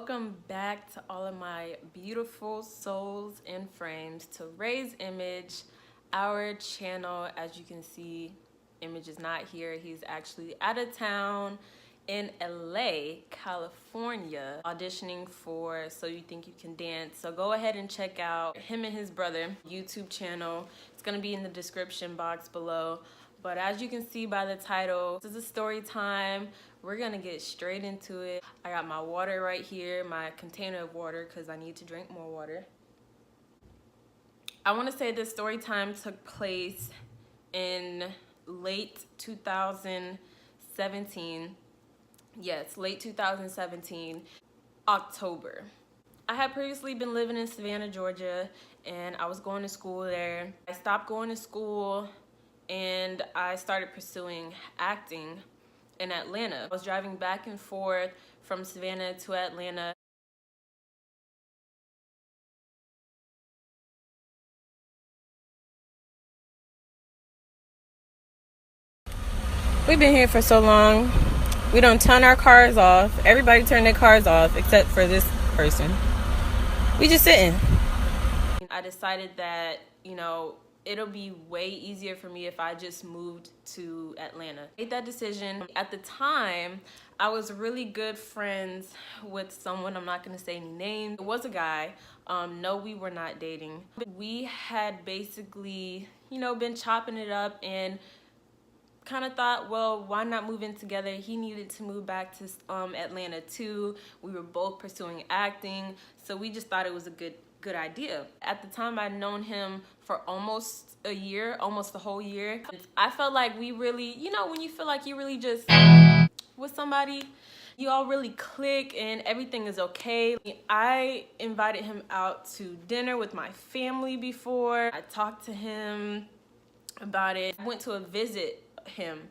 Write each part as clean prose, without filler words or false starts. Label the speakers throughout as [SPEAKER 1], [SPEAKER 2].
[SPEAKER 1] Welcome back to all of my beautiful souls in frames to Ray's Image, our channel. As you can see, Image is not here. He's actually out of town in LA, California, auditioning for So You Think You Can Dance. So go ahead and check out him and his brother YouTube channel. It's gonna be in the description box below. But as you can see by the title, this is a story time. We're gonna get straight into it. I got my water right here, my container of water, because I need to drink more water. I want to say this story time took place in late 2017. Yes, late 2017, October. I had previously been living in Savannah, Georgia, and I was going to school there. I stopped going to school and I started pursuing acting in Atlanta. I was driving back and forth from Savannah to Atlanta. We've been here for so long. We don't turn our cars off. Everybody turned their cars off except for this person. We just sitting. I decided that, it'll be way easier for me if I just moved to Atlanta. I made that decision. At the time, I was really good friends with someone. I'm not gonna say any names. It was a guy. No, we were not dating. We had basically, been chopping it up and kind of thought, well, why not move in together? He needed to move back to Atlanta too. We were both pursuing acting, so we just thought it was a good idea. At the time, I'd known him for almost a year, almost the whole year. I felt like we really, when you feel like you really just with somebody, you all really click and everything is okay. I invited him out to dinner with my family before. I talked to him about it. I went to a visit him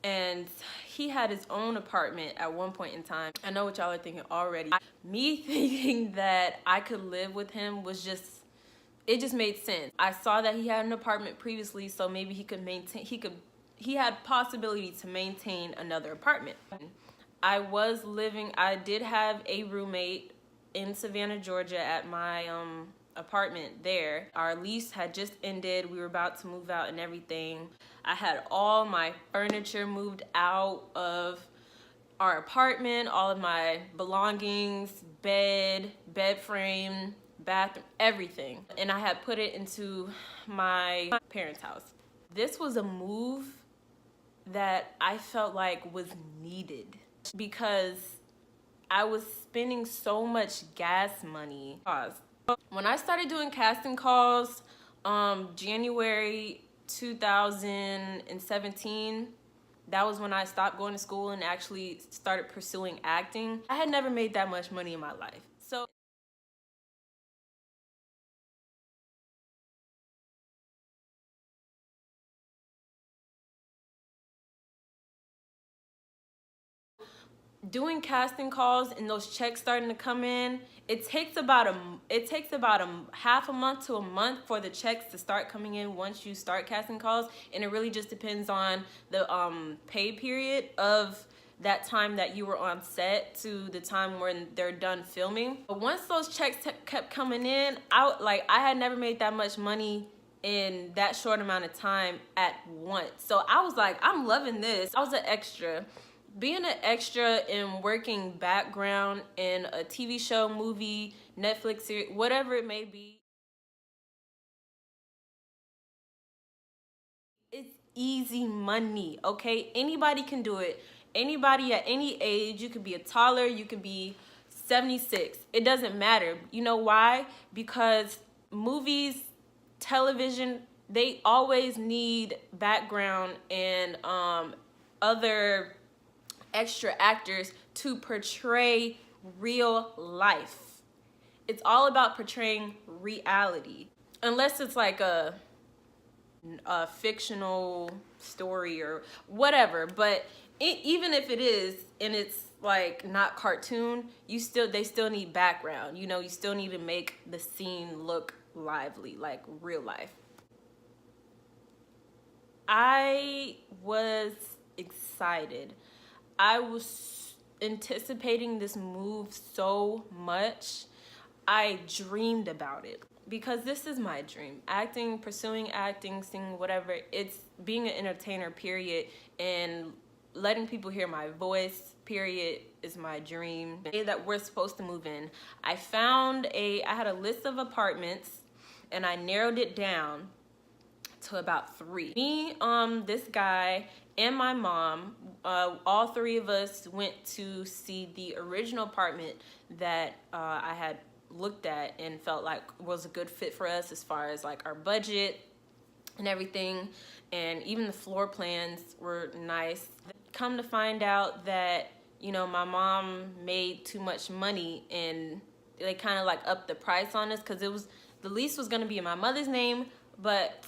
[SPEAKER 1] and he had his own apartment at one point in time. I know what y'all are thinking already. Me thinking that I could live with him was it just made sense. I saw that he had an apartment previously, so maybe he he had possibility to maintain another apartment. I did have a roommate in Savannah, Georgia at my apartment there. Our lease had just ended. We were about to move out and everything. I had all my furniture moved out of our apartment, all of my belongings, bed frame, bathroom, everything. And I had put it into my parents' house. This was a move that I felt like was needed because I was spending so much gas money. When I started doing casting calls, January 2017, that was when I stopped going to school and actually started pursuing acting. I had never made that much money in my life. So doing casting calls and those checks starting to come in, it takes about a half a month to a month for the checks to start coming in once you start casting calls, and it really just depends on the pay period of that time that you were on set to the time when they're done filming. But once those checks kept coming in, I had never made that much money in that short amount of time at once. So I was like, I'm loving this. I was an extra. Being an extra and working background in a TV show, movie, Netflix series, whatever it may be, it's easy money, okay? Anybody can do it. Anybody at any age. You could be a toddler, you could be 76. It doesn't matter. You know why? Because movies, television, they always need background and other extra actors to portray real life. It's all about portraying reality. Unless it's like a fictional story or whatever, but even if it is and it's like not cartoon, they still need background. You still need to make the scene look lively, like real life. I was excited. I was anticipating this move so much. I dreamed about it because this is my dream. Acting, pursuing acting, singing, whatever. It's being an entertainer, period, and letting people hear my voice, period, is my dream. The day that we're supposed to move in, I had a list of apartments and I narrowed it down to about 3. Me, this guy, and my mom, all 3 of us went to see the original apartment that I had looked at and felt like was a good fit for us as far as like our budget and everything, and even the floor plans were nice. Come to find out that, you know, my mom made too much money and they kind of like upped the price on us, because the lease was going to be in my mother's name, but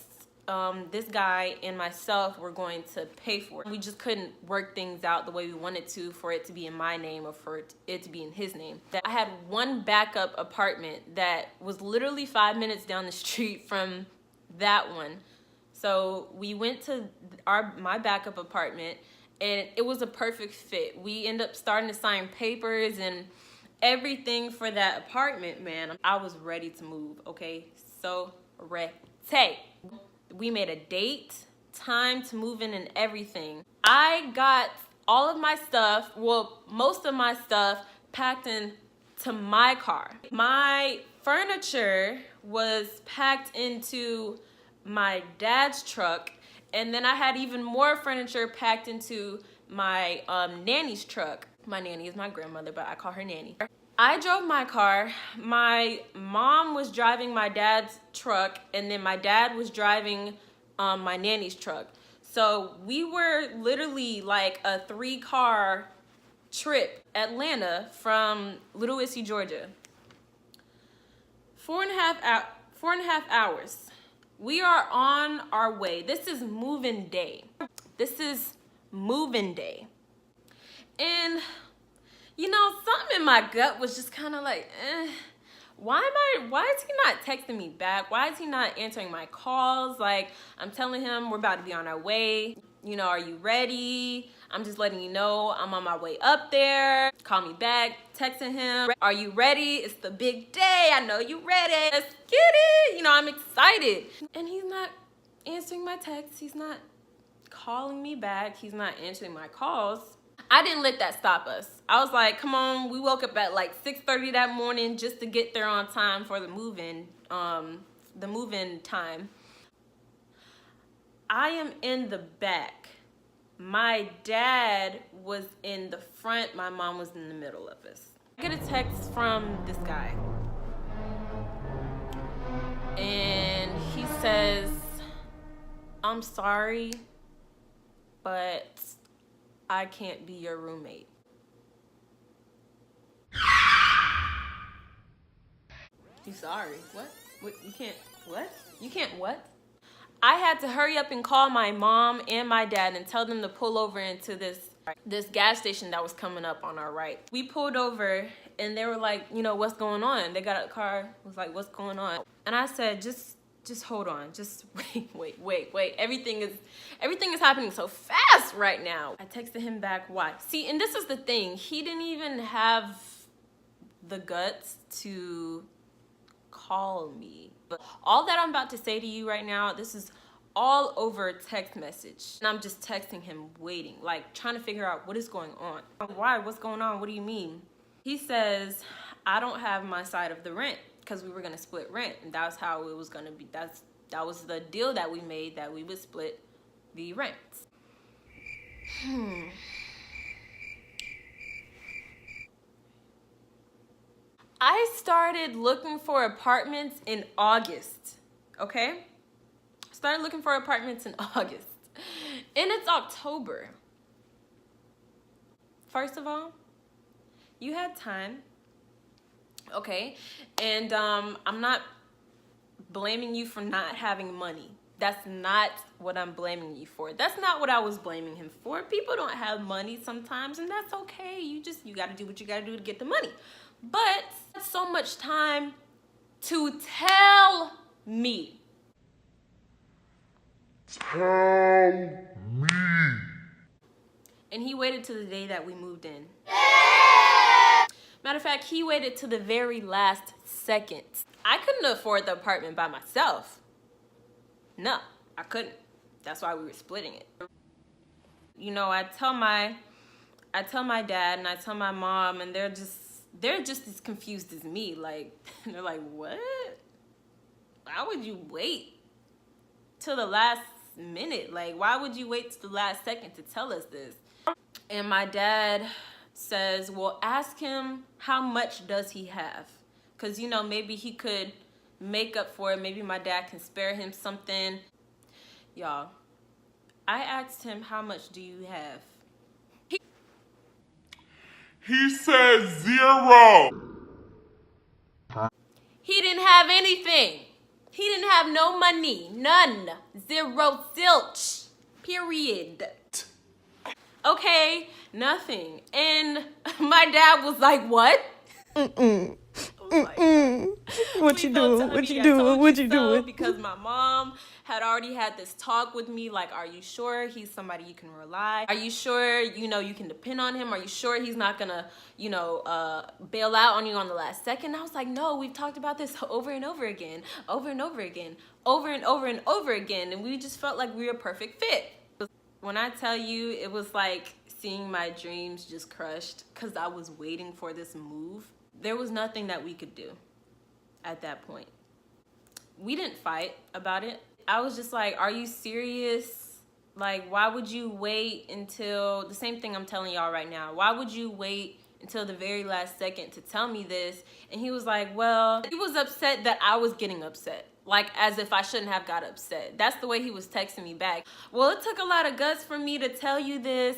[SPEAKER 1] this guy and myself were going to pay for it. We just couldn't work things out the way we wanted to for it to be in my name or for it to be in his name. I had one backup apartment that was literally 5 minutes down the street from that one. So we went to my backup apartment and it was a perfect fit. We ended up starting to sign papers and everything for that apartment, man. I was ready to move, okay? So ready. We made a date, time to move in and everything. I got all of my stuff, well, most of my stuff packed into my car. My furniture was packed into my dad's truck, and then I had even more furniture packed into my nanny's truck. My nanny is my grandmother, but I call her nanny. I drove my car. My mom was driving my dad's truck, and then my dad was driving my nanny's truck. So we were literally like a 3-car trip, Atlanta from Little Issy, Georgia. 4.5 hours. We are on our way. This is moving day. And you know, something in my gut was just kind of like, why is he not texting me back? Why is he not answering my calls? Like, I'm telling him we're about to be on our way. You know, are you ready? I'm just letting you know I'm on my way up there. Call me back, texting him. Are you ready? It's the big day. I know you ready. Let's get it. You know, I'm excited. And he's not answering my texts. He's not calling me back. He's not answering my calls. I didn't let that stop us. I was like, come on, we woke up at like 6:30 that morning just to get there on time for the move-in time. I am in the back. My dad was in the front. My mom was in the middle of us. I get a text from this guy. And he says, I'm sorry, but I can't be your roommate. You sorry? What? You can't, what? You can't what? I had to hurry up and call my mom and my dad and tell them to pull over into this gas station that was coming up on our right. We pulled over and they were like, you know, what's going on? They got out of the car, was like, what's going on? And I said, just hold on, just wait. Everything is happening so fast right now. I texted him back, why? See, and this is the thing, he didn't even have the guts to call me. But all that I'm about to say to you right now, this is all over text message. And I'm just texting him, waiting, like trying to figure out what is going on. Why, what's going on, what do you mean? He says, I don't have my side of the rent, because we were gonna split rent, and that's how it was gonna be. That was the deal that we made, that we would split the rent. I started looking for apartments in August, okay? Started looking for apartments in August, and it's October. First of all, you had time. Okay, and I'm not blaming you for not having money. That's not what I'm blaming you for. That's not what I was blaming him for. People don't have money sometimes, and that's okay. You gotta do what you gotta do to get the money. But so much time to tell me. Tell me. And he waited till the day that we moved in. fact, he waited to the very last second. I couldn't afford the apartment by myself. No, I couldn't. That's why we were splitting it. You know, I tell my dad and I tell my mom, and they're just as confused as me. Like, they're like, what? Why would you wait till the last minute? Like, why would you wait till the last second to tell us this? And my dad says, well, ask him how much does he have? Because, you know, maybe he could make up for it. Maybe my dad can spare him something. Y'all, I asked him, how much do you have?
[SPEAKER 2] He said 0.
[SPEAKER 1] He didn't have anything. He didn't have no money. None. 0 zilch. Period. Okay, nothing. And my dad was like, what?
[SPEAKER 3] What you doing? What you doing? What you doing?
[SPEAKER 1] Because my mom had already had this talk with me, like, are you sure he's somebody you can rely? Are you sure, you know, you can depend on him? Are you sure he's not gonna, you know, bail out on you on the last second? I was like, no, we've talked about this over and over again, over and over again, over and over and over again, and we just felt like we were a perfect fit. When I tell you, it was like seeing my dreams just crushed because I was waiting for this move. There was nothing that we could do at that point. We didn't fight about it. I was just like, are you serious? Like, why would you wait until, the same thing I'm telling y'all right now, why would you wait until the very last second to tell me this? And he was like, well, he was upset that I was getting upset. Like, as if I shouldn't have got upset. That's the way he was texting me back. Well, it took a lot of guts for me to tell you this.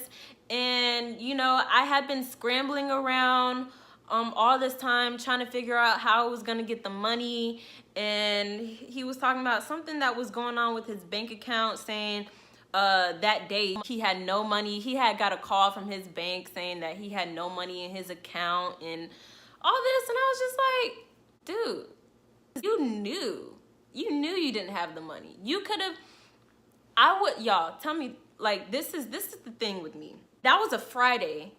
[SPEAKER 1] And, you know, I had been scrambling around all this time trying to figure out how I was going to get the money. And he was talking about something that was going on with his bank account, saying that day he had no money. He had got a call from his bank saying that he had no money in his account and all this. And I was just like, dude, you knew you didn't have the money. You could have, y'all tell me, like, this is the thing with me. That was a Friday.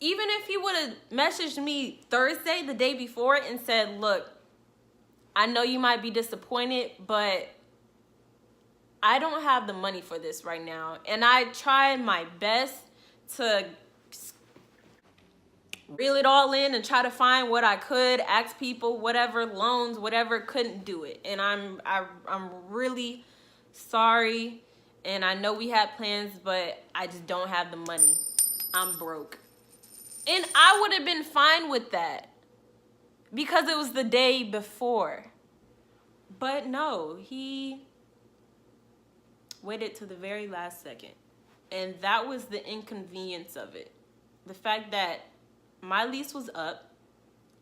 [SPEAKER 1] Even if he would have messaged me Thursday, the day before, and said, look, I know you might be disappointed, but I don't have the money for this right now. And I tried my best to reel it all in and try to find what I could, ask people, whatever, loans, whatever, couldn't do it. And I'm really sorry. And I know we had plans, but I just don't have the money. I'm broke. And I would have been fine with that because it was the day before. But no, he waited to the very last second. And that was the inconvenience of it. The fact that my lease was up,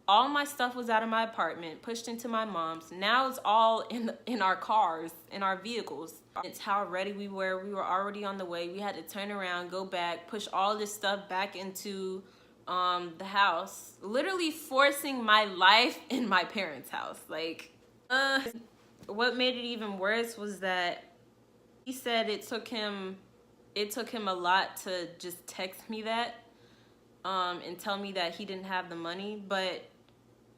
[SPEAKER 1] all my stuff was out of my apartment, pushed into my mom's. Now it's all in our cars, in our vehicles. It's how ready we were. We were already on the way. We had to turn around, go back, push all this stuff back into the house, literally forcing my life in my parents' house. Like, what made it even worse was that he said it took him a lot to just text me that and tell me that he didn't have the money, but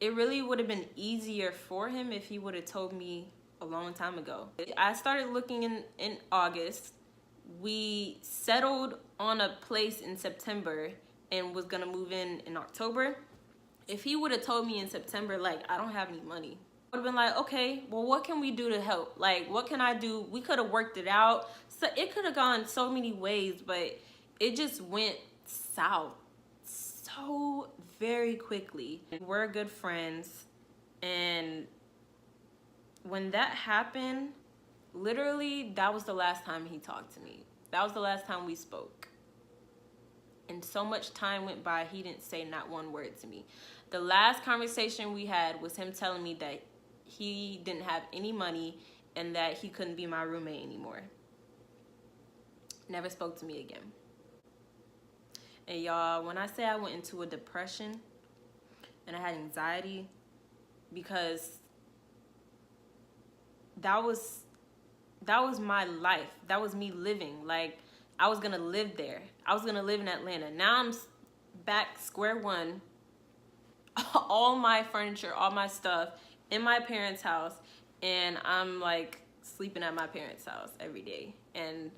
[SPEAKER 1] it really would have been easier for him if he would have told me a long time ago. I started looking in August. We settled on a place in September and was gonna move in October. If he would have told me in September, like, I don't have any money, I would have been like, okay, well, what can we do to help? Like, what can I do? We could have worked it out. So it could have gone so many ways, but it just went south so very quickly. We're good friends, and when that happened, literally, that was the last time he talked to me. That was the last time we spoke. And so much time went by, he didn't say not one word to me. The last conversation we had was him telling me that he didn't have any money and that he couldn't be my roommate anymore. Never spoke to me again. And y'all, when I say I went into a depression and I had anxiety, because that was my life. That was me living. Like, I was gonna live there. I was gonna live in Atlanta. Now I'm back square one all my furniture, all my stuff in my parents' house, and I'm like sleeping at my parents' house every day. And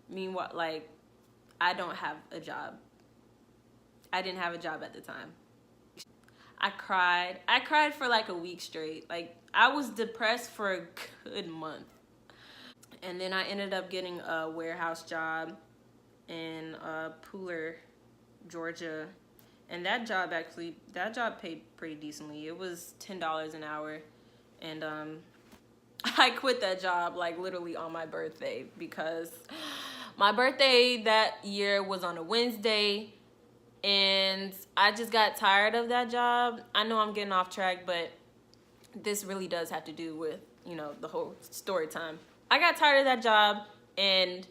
[SPEAKER 1] meanwhile, like, I don't have a job. I didn't have a job at the time. I cried for like a week straight. Like, I was depressed for a good month. And then I ended up getting a warehouse job in Pooler, Georgia. And that job paid pretty decently. It was $10 an hour. And I quit that job like literally on my birthday, because my birthday that year was on a Wednesday, and I just got tired of that job. I know I'm getting off track, but this really does have to do with, you know, the whole story time. I got tired of that job and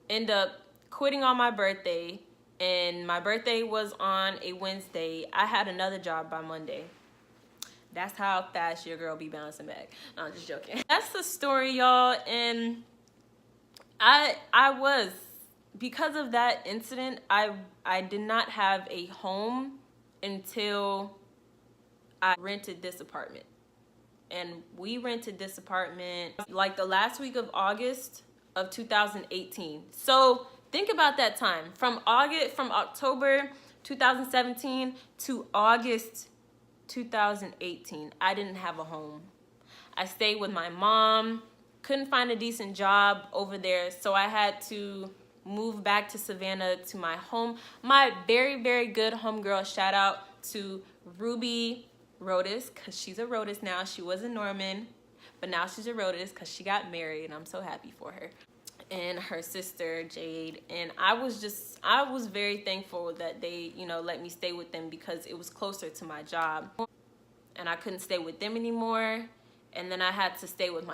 [SPEAKER 1] end up quitting on my birthday, and my birthday was on a Wednesday. I had another job by Monday. That's how fast your girl be bouncing back. No, I'm just joking. That's the story, y'all. And I was, because of that incident, I did not have a home until I rented this apartment. And we rented this apartment like the last week of August of 2018. So think about that time. From October 2017 to August 2018, I didn't have a home. I stayed with my mom, couldn't find a decent job over there, so I had to move back to Savannah to my home. My very, very good homegirl, shout out to Ruby Rodas, because she's a Rodas now. She was a Norman, but now she's a Rodas because she got married, and I'm so happy for her. And her sister, Jade. And I was very thankful that they, you know, let me stay with them, because it was closer to my job. And I couldn't stay with them anymore. And then I had to stay with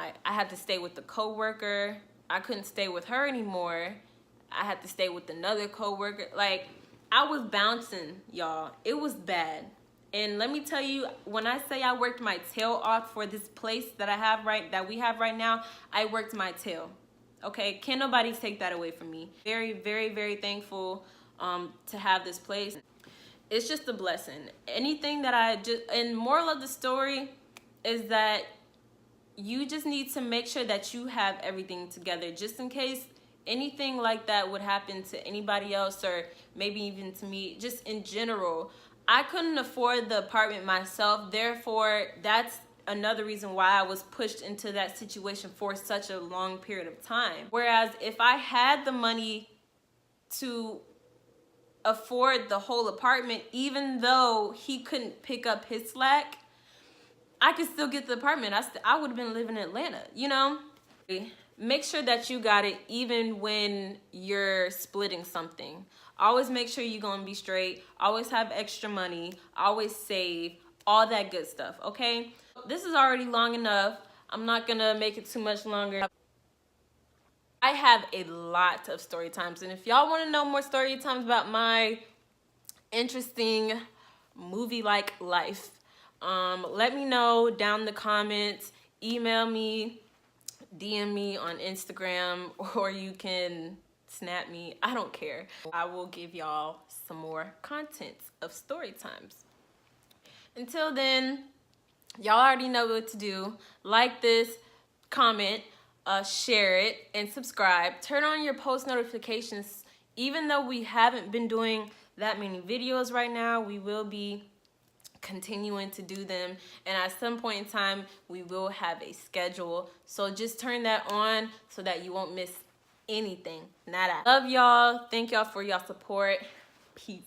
[SPEAKER 1] the coworker. I couldn't stay with her anymore. I had to stay with another coworker. Like, I was bouncing, y'all. It was bad. And let me tell you, when I say I worked my tail off for this place that we have right now, I worked my tail. Okay, can't nobody take that away from me. Very, very, very thankful to have this place. It's just a blessing. Anything that and moral of the story is that you just need to make sure that you have everything together, just in case anything like that would happen to anybody else, or maybe even to me, just in general. I couldn't afford the apartment myself, therefore that's another reason why I was pushed into that situation for such a long period of time. Whereas if I had the money to afford the whole apartment, even though he couldn't pick up his slack, I could still get the apartment. I would have been living in Atlanta, you know? Make sure that you got it even when you're splitting something. Always make sure you're gonna be straight. Always have extra money. Always save. All that good stuff, okay? This is already long enough. I'm not gonna make it too much longer. I have a lot of story times, and if y'all wanna know more story times about my interesting movie-like life, let me know down in the comments. Email me, DM me on Instagram, or you can snap me. I don't care. I will give y'all some more content of story times. Until then, y'all already know what to do. Like this, comment, share it, and subscribe. Turn on your post notifications. Even though we haven't been doing that many videos right now, we will be continuing to do them, and at some point in time we will have a schedule, so just turn that on so that you won't miss anything. Nada. Love y'all. Thank y'all for y'all support. Peace.